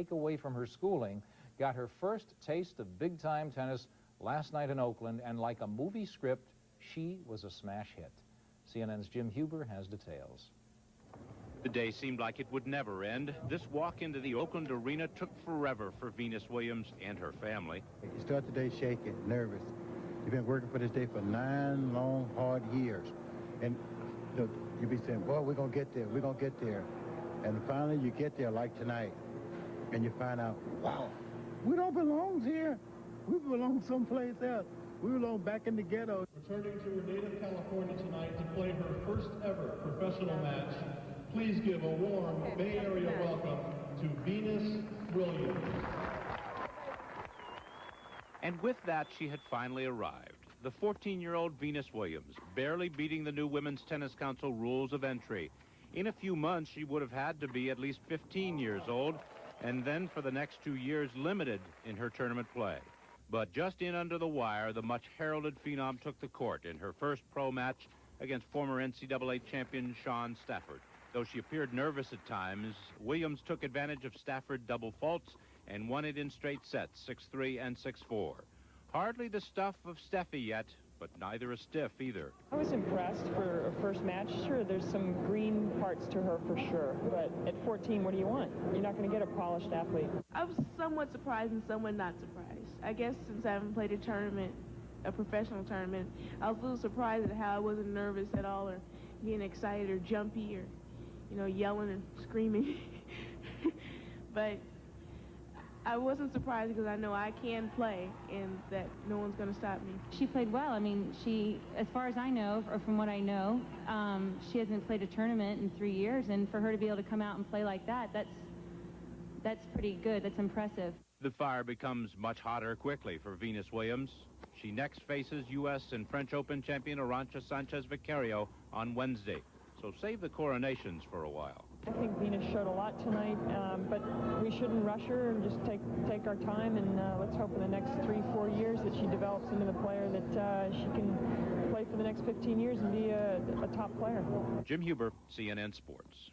Take away from her schooling, got her first taste of big-time tennis last night in Oakland, and like a movie script, she was a smash hit. CNN's Jim Huber has details. The day seemed like it would never end. This walk into the Oakland arena took forever for Venus Williams and her family. You start the day shaking, nervous. You've been working for this day for 9 long, hard years. And you'll be saying, boy, we're going to get there, we're going to get there. And finally you get there like tonight. And you find out, wow, we don't belong here. We belong someplace else. We belong back in the ghetto. Returning to her native California tonight to play her first ever professional match, please give a warm Bay Area welcome to Venus Williams. And with that, she had finally arrived. The 14-year-old Venus Williams, barely beating the new Women's Tennis Council rules of entry. In a few months, she would have had to be at least 15 years old, and then for the next 2 years limited in her tournament play. But just in under the wire, the much-heralded phenom took the court in her first pro match against former NCAA champion Shawn Stafford. Though she appeared nervous at times, Williams took advantage of Stafford double faults and won it in straight sets, 6-3 and 6-4. Hardly the stuff of Steffi yet, but neither is stiff either. I was impressed for a first match. Sure, there's some green parts to her for sure, but at 14, what do you want? You're not going to get a polished athlete. I was somewhat surprised and somewhat not surprised. I guess since I haven't played a tournament, a professional tournament, I was a little surprised at how I wasn't nervous at all or getting excited or jumpy or, you know, yelling and screaming. But I wasn't surprised because I know I can play and that no one's going to stop me. She played well. I mean, as far as I know, or from what I know, she hasn't played a tournament in 3 years, and for her to be able to come out and play like that, that's pretty good. That's impressive. The fire becomes much hotter quickly for Venus Williams. She next faces U.S. and French Open champion Arantxa Sanchez Vicario on Wednesday. So save the coronations for a while. I think Venus showed a lot tonight, but we shouldn't rush her and just take our time, and let's hope in the next 3-4 years that she develops into the player that she can play for the next 15 years and be a top player. Jim Huber, CNN Sports.